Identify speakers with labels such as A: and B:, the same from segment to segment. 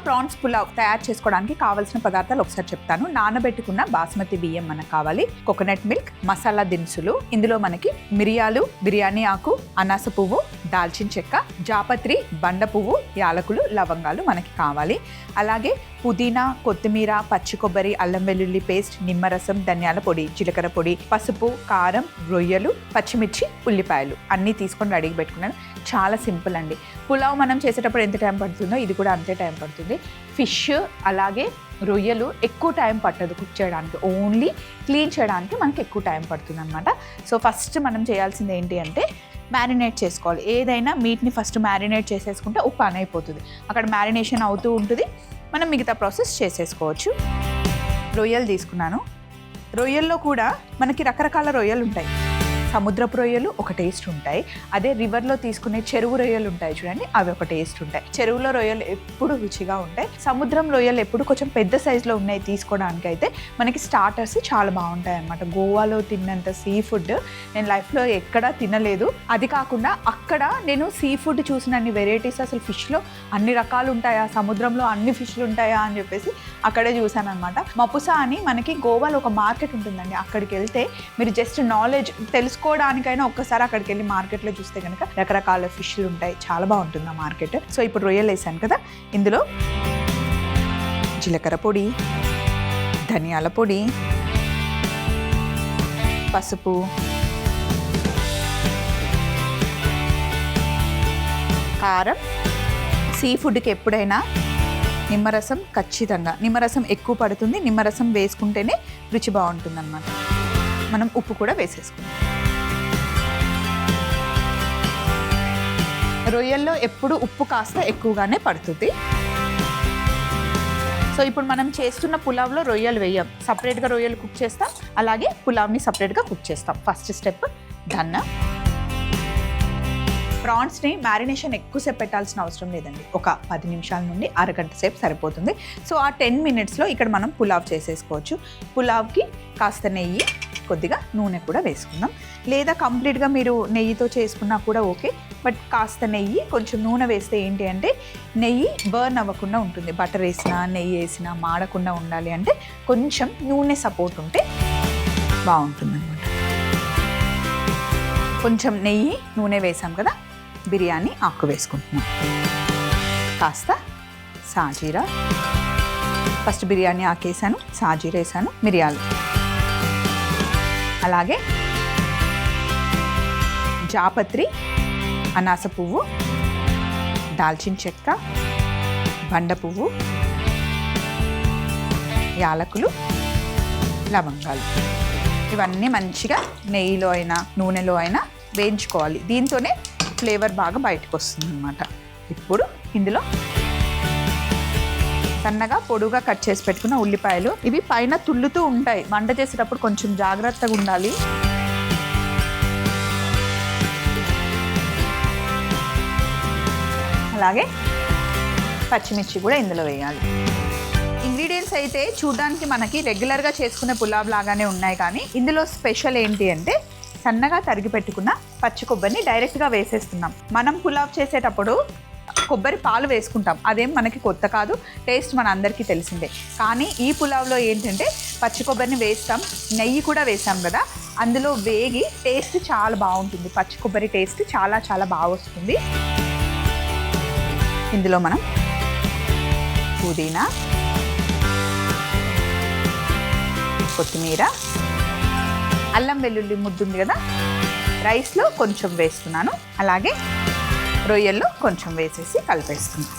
A: Prawns pulao తయారు చేసుకోవడానికి కావాల్సిన పదార్థాలు ఒకసారి చెప్తాను. నానబెట్టుకున్న బాస్మతి బియ్యం మనకు కావాలి, కోకోనట్ మిల్క్, మసాలా దినుసులు, ఇందులో మనకి మిరియాలు, బిర్యానీ ఆకు, అనాస పువ్వు, దాల్చిన చెక్క, జాపత్రి, బండ పువ్వు, యాలకులు, లవంగాలు మనకి కావాలి. అలాగే పుదీనా, కొత్తిమీర, పచ్చి కొబ్బరి, అల్లం వెల్లుల్లి పేస్ట్, నిమ్మరసం, ధనియాల పొడి, జీలకర్ర పొడి, పసుపు, కారం, రొయ్యలు, పచ్చిమిర్చి, ఉల్లిపాయలు అన్నీ తీసుకొని రెడీగా పెట్టుకున్నాను. చాలా సింపుల్ అండి. పులావ్ మనం చేసేటప్పుడు ఎంత టైం పడుతుందో ఇది కూడా అంతే టైం పడుతుంది. ఫిష్ అలాగే రొయ్యలు ఎక్కువ టైం పట్టదు కుక్ చేయడానికి, ఓన్లీ క్లీన్ చేయడానికి మనకి ఎక్కువ టైం పడుతుంది అనమాట. సో ఫస్ట్ మనం చేయాల్సింది ఏంటి అంటే మ్యారినేట్ చేసుకోవాలి. ఏదైనా మీట్ని ఫస్ట్ మ్యారినేట్ చేసేసుకుంటే ఒక పని అయిపోతుంది. అక్కడ మ్యారినేషన్ అవుతూ ఉంటుంది, మనం మిగతా ప్రాసెస్ చేసేసుకోవచ్చు. రొయ్యలు తీసుకున్నాను. రొయ్యల్లో కూడా మనకి రకరకాల రొయ్యలు ఉంటాయి. సముద్రపు రొయ్యలు ఒక టేస్ట్ ఉంటాయి, అదే రివర్లో తీసుకునే చెరువు రొయ్యలు ఉంటాయి చూడండి, అవి ఒక టేస్ట్ ఉంటాయి. చెరువులో రొయ్యలు ఎప్పుడు రుచిగా ఉంటాయి, సముద్రం రొయ్యలు ఎప్పుడు కొంచెం పెద్ద సైజులో ఉన్నాయి తీసుకోవడానికి. అయితే మనకి స్టార్టర్స్ చాలా బాగుంటాయి అన్నమాట. గోవాలో తిన్నంత సీ ఫుడ్ నేను లైఫ్లో ఎక్కడా తినలేదు. అది కాకుండా అక్కడ నేను సీ ఫుడ్ చూసినన్ని వెరైటీస్, అసలు ఫిష్లో అన్ని రకాలు ఉంటాయా, సముద్రంలో అన్ని ఫిష్లు ఉంటాయా అని చెప్పేసి అక్కడే చూసాను అనమాట. మపుసా అని మనకి గోవాలో ఒక మార్కెట్ ఉంటుందండి. అక్కడికి వెళ్తే మీరు జస్ట్ నాలెడ్జ్ తెలుసుకోవడానికైనా ఒక్కసారి అక్కడికి వెళ్ళి మార్కెట్లో చూస్తే కనుక రకరకాల ఫిష్లు ఉంటాయి, చాలా బాగుంటుంది ఆ మార్కెట్. సో ఇప్పుడు రొయ్యలు వేసాను కదా, ఇందులో జీలకర్ర పొడి, ధనియాల పొడి, పసుపు, కారం. సీ ఫుడ్కి ఎప్పుడైనా నిమ్మరసం ఖచ్చితంగా, నిమ్మరసం ఎక్కువ పడుతుంది, నిమ్మరసం వేసుకుంటేనే రుచి బాగుంటుంది అన్నమాట. మనం ఉప్పు కూడా వేసేసుకుంటాం. రొయ్యల్లో ఎప్పుడు ఉప్పు కాస్త ఎక్కువగానే పడుతుంది. సో ఇప్పుడు మనం చేస్తున్న పులావ్లో రొయ్యలు వేయం, సపరేట్గా రొయ్యలు కుక్ చేస్తాం, అలాగే పులావ్ని సపరేట్గా కుక్ చేస్తాం. ఫస్ట్ స్టెప్ ధన్న. ప్రాన్స్ని మ్యారినేషన్ ఎక్కువసేపు పెట్టాల్సిన అవసరం లేదండి, ఒక 10 నిమిషాల నుండి అరగంట సేపు సరిపోతుంది. సో ఆ 10 మినిట్స్లో ఇక్కడ మనం పులావ్ చేసేసుకోవచ్చు. పులావ్కి కాస్త నెయ్యి, కొద్దిగా నూనె కూడా వేసుకుందాం, లేదా కంప్లీట్గా మీరు నెయ్యితో చేసుకున్నా కూడా ఓకే. బట్ కాస్త నెయ్యి, కొంచెం నూనె వేస్తే ఏంటి అంటే నెయ్యి బర్న్ అవ్వకుండా ఉంటుంది. బటర్ వేసినా నెయ్యి వేసినా మాడకుండా ఉండాలి అంటే కొంచెం నూనె సపోర్ట్ ఉంటే బాగుంటుంది అన్నమాట. కొంచెం నెయ్యి, నూనె వేసాం కదా, బిర్యానీ ఆకు వేసుకుంటున్నాం, కాస్త సాజీరా. ఫస్ట్ బిర్యానీ ఆకు వేసాను, సాజీరా వేసాను, మిరియాలు, అలాగే జాపత్రి, అనాస పువ్వు, దాల్చిన చెక్క, బండ పువ్వు, యాలకులు, లవంగాలు. ఇవన్నీ మంచిగా నెయ్యిలో అయినా నూనెలో అయినా వేయించుకోవాలి. దీంతోనే ఫ్లేవర్ బాగా బయటకు వస్తుంది అన్నమాట. ఇప్పుడు ఇందులో సన్నగా పొడుగా కట్ చేసి పెట్టుకున్న ఉల్లిపాయలు, ఇవి పైన తుల్లుతూ ఉంటాయి, వంట చేసేటప్పుడు కొంచెం జాగ్రత్తగా ఉండాలి. అలాగే పచ్చిమిర్చి కూడా ఇందులో వేయాలి. ఇంగ్రీడియంట్స్ అయితే చూడడానికి మనకి రెగ్యులర్గా చేసుకునే పులావ్ లాగానే ఉన్నాయి, కానీ ఇందులో స్పెషల్ ఏంటి అంటే సన్నగా తరిగి పెట్టుకున్న పచ్చి కొబ్బరిని డైరెక్ట్గా వేసేస్తున్నాం. మనం పులావ్ చేసేటప్పుడు కొబ్బరి పాలు వేసుకుంటాం, అదేం మనకి కొత్త కాదు, టేస్ట్ మన అందరికీ తెలిసిందే. కానీ ఈ పులావ్లో ఏంటంటే పచ్చి కొబ్బరిని వేస్తాం, నెయ్యి కూడా వేసాం కదా, అందులో వేగి టేస్ట్ చాలా బాగుంటుంది. పచ్చి కొబ్బరి టేస్ట్ చాలా చాలా బాగా వస్తుంది. ఇందులో మనం పుదీనా, కొత్తిమీర, అల్లం వెల్లుల్లి ముద్దుంది కదా, రైస్లో కొంచెం వేస్తున్నాను, అలాగే రొయ్యల్లో కొంచెం వేసేసి కలిపేస్తున్నాను.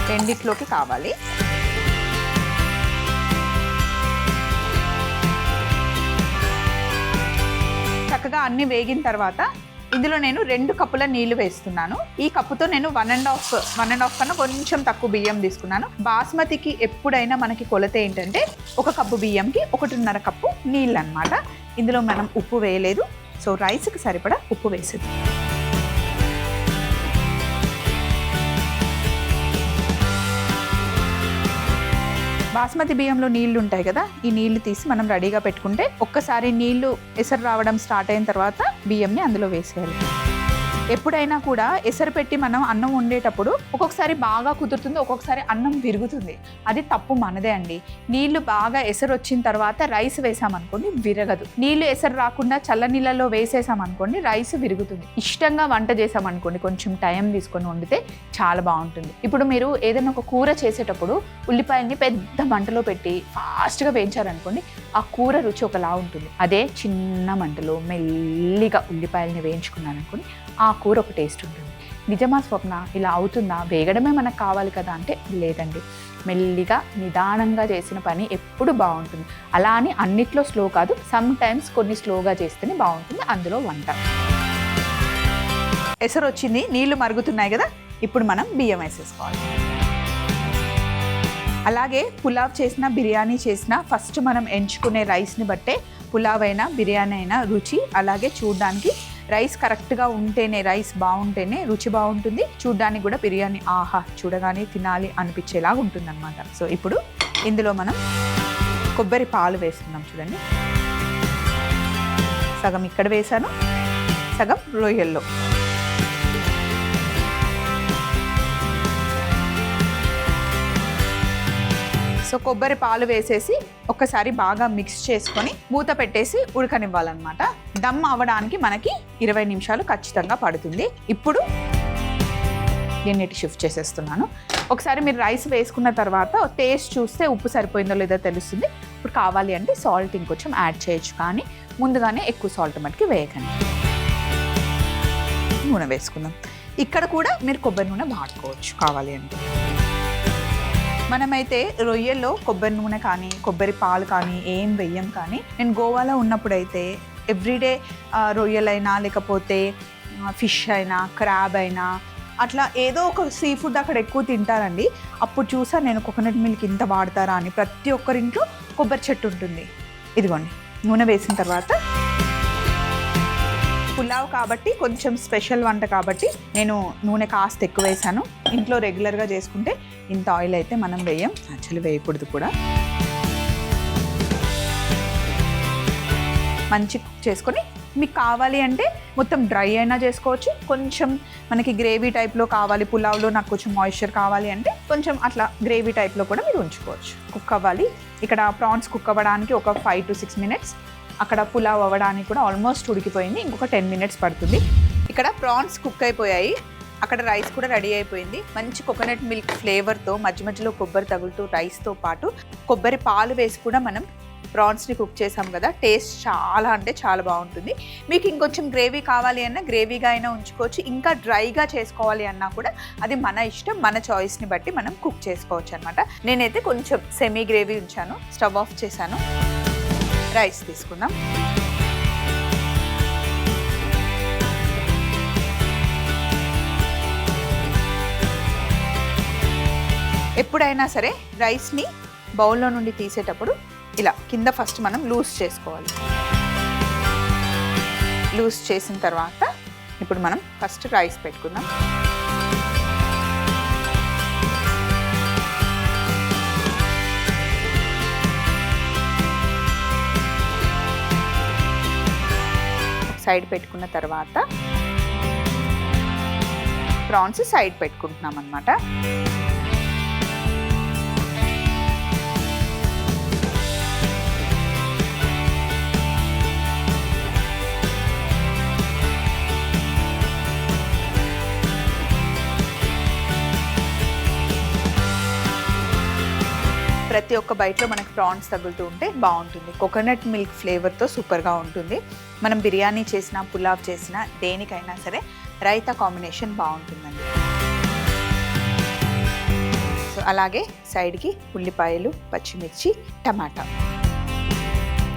A: రెండిట్లోకి కావాలి. చక్కగా అన్నీ వేగిన తర్వాత ఇందులో నేను 2 కప్పుల నీళ్లు వేస్తున్నాను. ఈ కప్పుతో నేను 1.5 కన్నా కొంచెం తక్కువ బియ్యం తీసుకున్నాను. బాస్మతికి ఎప్పుడైనా మనకి కొలత ఏంటంటే 1 కప్పు బియ్యంకి 1.5 కప్పు నీళ్ళు అన్నమాట. ఇందులో మనం ఉప్పు వేయలేదు, సో రైస్కి సరిపడా ఉప్పు వేసేది. బాస్మతి బియ్యంలో నీళ్లు ఉంటాయి కదా, ఈ నీళ్లు తీసి మనం రెడీగా పెట్టుకుంటే ఒక్కసారి నీళ్లు ఎసరు రావడం స్టార్ట్ అయిన తర్వాత బియ్యంని అందులో వేసేయాలి. ఎప్పుడైనా కూడా ఎసరు పెట్టి మనం అన్నం వండేటప్పుడు ఒక్కొక్కసారి బాగా కుదురుతుంది, ఒక్కొక్కసారి అన్నం విరుగుతుంది. అది తప్పు మనదే అండి. నీళ్లు బాగా ఎసరు వచ్చిన తర్వాత రైస్ వేసామనుకోండి విరగదు. నీళ్లు ఎసరు రాకుండా చల్ల నీళ్ళలో వేసేసామనుకోండి రైస్ విరుగుతుంది. ఇష్టంగా వంట చేసామనుకోండి కొంచెం టైం తీసుకొని వండితే చాలా బాగుంటుంది. ఇప్పుడు మీరు ఏదైనా ఒక కూర చేసేటప్పుడు ఉల్లిపాయల్ని పెద్ద మంటలో పెట్టి ఫాస్ట్గా వేయించారనుకోండి ఆ కూర రుచి ఒకలా ఉంటుంది. అదే చిన్న మంటలో మెల్లిగా ఉల్లిపాయల్ని వేయించుకున్నాను అనుకోండి ఆ కూర ఒక టేస్ట్ ఉంటుంది. నిజమా స్వప్న, ఇలా అవుతుందా? వేగడమే మనకు కావాలి కదా అంటే లేదండి. మెల్లిగా నిదానంగా చేసిన పని ఎప్పుడు బాగుంటుంది. అలా అని అన్నిట్లో స్లో కాదు, సమ్ టైమ్స్ కొన్ని స్లోగా చేస్తేనే బాగుంటుంది అందులో వంట. ఎసరు వచ్చింది, నీళ్లు మరుగుతున్నాయి కదా, ఇప్పుడు మనం బియ్యం వేసేసుకోవాలి. అలాగే పులావ్ చేసిన బిర్యానీ చేసిన ఫస్ట్ మనం ఎంచుకునే రైస్ని బట్టే పులావ్ అయినా బిర్యానీ అయినా రుచి అలాగే చూడడానికి రైస్ కరెక్ట్గా ఉంటేనే, రైస్ బాగుంటేనే రుచి బాగుంటుంది. చూడడానికి కూడా బిర్యానీ ఆహా చూడగానే తినాలి అనిపించేలాగా ఉంటుంది అనమాట. సో ఇప్పుడు ఇందులో మనం కొబ్బరి పాలు వేస్తున్నాం. చూడండి, సగం ఇక్కడ వేసాను, సగం రొయ్యల్లో. సో కొబ్బరి పాలు వేసేసి ఒక్కసారి బాగా మిక్స్ చేసుకొని మూత పెట్టేసి ఉడకనివ్వాలన్నమాట. దమ్ అవ్వడానికి మనకి 20 నిమిషాలు ఖచ్చితంగా పడుతుంది. ఇప్పుడు దీన్ని షిఫ్ట్ చేసేస్తున్నాను. ఒకసారి మీరు రైస్ వేసుకున్న తర్వాత టేస్ట్ చూస్తే ఉప్పు సరిపోయిందో లేదో తెలుస్తుంది. ఇప్పుడు కావాలి అంటే సాల్ట్ ఇంకొంచెం యాడ్ చేయొచ్చు, కానీ ముందుగానే ఎక్కువ సాల్ట్ మటుకి వేయకండి. నూనె వేసుకుందాం. ఇక్కడ కూడా మీరు కొబ్బరి నూనె వాడుకోవచ్చు కావాలి అంటే. మనమైతే రొయ్యల్లో కొబ్బరి నూనె కానీ కొబ్బరి పాలు కానీ ఏం వెయ్యం. కానీ నేను గోవాలో ఉన్నప్పుడైతే ఎవ్రీడే రొయ్యలైనా లేకపోతే ఫిష్ అయినా క్రాబ్ అయినా అట్లా ఏదో ఒక సీ ఫుడ్ అక్కడ ఎక్కువ తింటారండి. అప్పుడు చూసా నేను కోకోనట్ మిల్క్ ఇంత వాడతారా అని. ప్రతి ఒక్కరింట్లో కొబ్బరి చెట్టు ఉంటుంది. ఇదిగోండి, నూనె వేసిన తర్వాత పులావ్ కాబట్టి కొంచెం స్పెషల్ వంట కాబట్టి నేను నూనె కాస్త ఎక్కువ వేసాను. ఇంట్లో రెగ్యులర్గా చేసుకుంటే ఇంత ఆయిల్ అయితే మనం వేయం, యాక్చువల్లీ వేయకూడదు కూడా. మంచి కుక్ చేసుకొని మీకు కావాలి అంటే మొత్తం డ్రై అయినా చేసుకోవచ్చు. కొంచెం మనకి గ్రేవీ టైప్లో కావాలి, పులావ్లో నాకు కొంచెం మాయిశ్చర్ కావాలి అంటే కొంచెం అట్లా గ్రేవీ టైప్లో కూడా మీరు ఉంచుకోవచ్చు. కుక్ అవ్వాలి. ఇక్కడ ప్రాన్స్ కుక్ అవ్వడానికి ఒక 5 to 6 minutes. అక్కడ పులావ్ అవ్వడానికి కూడా ఆల్మోస్ట్ ఉడికిపోయింది, ఇంకొక 10 minutes పడుతుంది. ఇక్కడ ప్రాన్స్ కుక్ అయిపోయాయి, అక్కడ రైస్ కూడా రెడీ అయిపోయింది. మంచి కోకోనట్ మిల్క్ ఫ్లేవర్తో మధ్య మధ్యలో కొబ్బరి తగులుతూ రైస్తో పాటు కొబ్బరి పాలు వేసి కూడా మనం ప్రాన్స్ని కుక్ చేసాం కదా. టేస్ట్ చాలా అంటే చాలా బాగుంటుంది. మీకు ఇంకొంచెం గ్రేవీ కావాలి అన్నా గ్రేవీగా అయినా ఉంచుకోవచ్చు, ఇంకా డ్రైగా చేసుకోవాలి అన్నా కూడా అది మన ఇష్టం, మన చాయిస్ని బట్టి మనం కుక్ చేసుకోవచ్చు అనమాట. నేనైతే కొంచెం సెమీ గ్రేవీ ఉంచాను. స్టవ్ ఆఫ్ చేశాను. రైస్ తీసుకుందాం. ఎప్పుడైనా సరే రైస్ని బౌల్లో నుండి తీసేటప్పుడు ఇలా కింద ఫస్ట్ మనం లూజ్ చేసుకోవాలి. లూజ్ చేసిన తర్వాత ఇప్పుడు మనం ఫస్ట్ రైస్ పెట్టుకుందాం. సైడ్ పెట్టుకున్న తర్వాత ప్రాన్స్ సైడ్ పెట్టుకుంటున్నాం అన్నమాట. ప్రతి ఒక్క బైట్లో మనకి ప్రాన్స్ తగులుతూ ఉంటే బాగుంటుంది. కోకోనట్ మిల్క్ ఫ్లేవర్తో సూపర్గా ఉంటుంది. మనం బిర్యానీ చేసినా పులావ్ చేసినా దేనికైనా సరే రైతా కాంబినేషన్ బాగుంటుందండి. సో అలాగే సైడ్కి ఉల్లిపాయలు, పచ్చిమిర్చి, టమాటా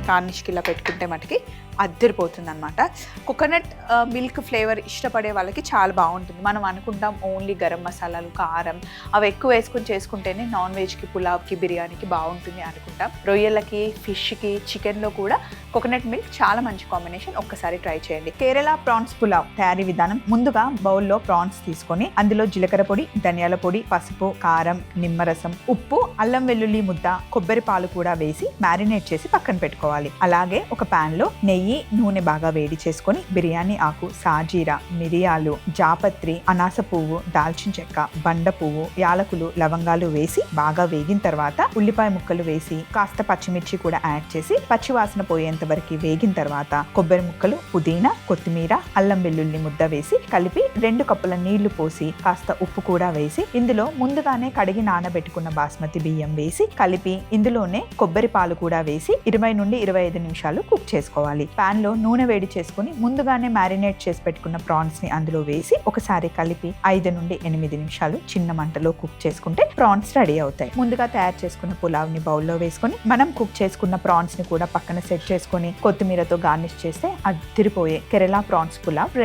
A: గార్నిష్కి ఇలా పెట్టుకుంటే మటుకి అద్దరిపోతుంది అనమాట. కోకోనట్ మిల్క్ ఫ్లేవర్ ఇష్టపడే వాళ్ళకి చాలా బాగుంటుంది. మనం అనుకుంటాం ఓన్లీ గరం మసాలాలు, కారం అవి ఎక్కువ వేసుకొని చేసుకుంటేనే నాన్ వెజ్కి, పులావ్కి, బిర్యానీకి బాగుంటుంది అనుకుంటాం. రొయ్యలకి, ఫిష్కి, చికెన్లో కూడా కోకోనట్ మిల్క్ చాలా మంచి కాంబినేషన్. ఒక్కసారి ట్రై చేయండి. కేరళ ప్రాన్స్ పులావ్ తయారీ విధానం: ముందుగా బౌల్లో ప్రాన్స్ తీసుకొని అందులో జీలకర్ర పొడి, ధనియాల పొడి, పసుపు, కారం, నిమ్మరసం, ఉప్పు, అల్లం వెల్లుల్లి ముద్ద, కొబ్బరి పాలు కూడా వేసి మ్యారినేట్ చేసి పక్కన పెట్టుకోవాలి. చేసుకోవాలి. అలాగే ఒక పాన్ లో నెయ్యి, నూనె బాగా వేడి చేసుకొని బిర్యానీ ఆకు, సాజీరా, మిరియాలు, జాపత్రి, అనాస పువ్వు, దాల్చిన చెక్క, బండ పువ్వు, యాలకులు, లవంగాలు వేసి బాగా వేగిన తర్వాత ఉల్లిపాయ ముక్కలు వేసి కాస్త పచ్చిమిర్చి కూడా యాడ్ చేసి పచ్చివాసన పోయేంత వరకు వేగిన తర్వాత కొబ్బరి ముక్కలు, పుదీనా, కొత్తిమీర, అల్లం వెల్లుల్లి ముద్ద వేసి కలిపి 2 కప్పుల నీళ్లు పోసి కాస్త ఉప్పు కూడా వేసి ఇందులో ముందుగానే కడిగి నానబెట్టుకున్న బాస్మతి బియ్యం వేసి కలిపి ఇందులోనే కొబ్బరి పాలు కూడా వేసి 20 నుండి 25 నిమిషాలు కుక్ చేసుకోవాలి. పాన్ లో నూనె వేడి చేసుకుని ముందుగానే మ్యారినేట్ చేసి పెట్టుకున్న ప్రాన్స్ ని అందులో వేసి ఒకసారి కలిపి 5 నుండి 8 నిమిషాలు చిన్న మంటలో కుక్ చేసుకుంటే ప్రాన్స్ రెడీ అవుతాయి. ముందుగా తయారు చేసుకున్న పులావ్ ని బౌల్లో వేసుకొని మనం కుక్ చేసుకున్న ప్రాన్స్ ని కూడా పక్కన సెట్ చేసుకొని కొత్తిమీరతో గార్నిష్ చేస్తే అదిరిపోయే కేరళ ప్రాన్స్ పులావ్ రెడీ.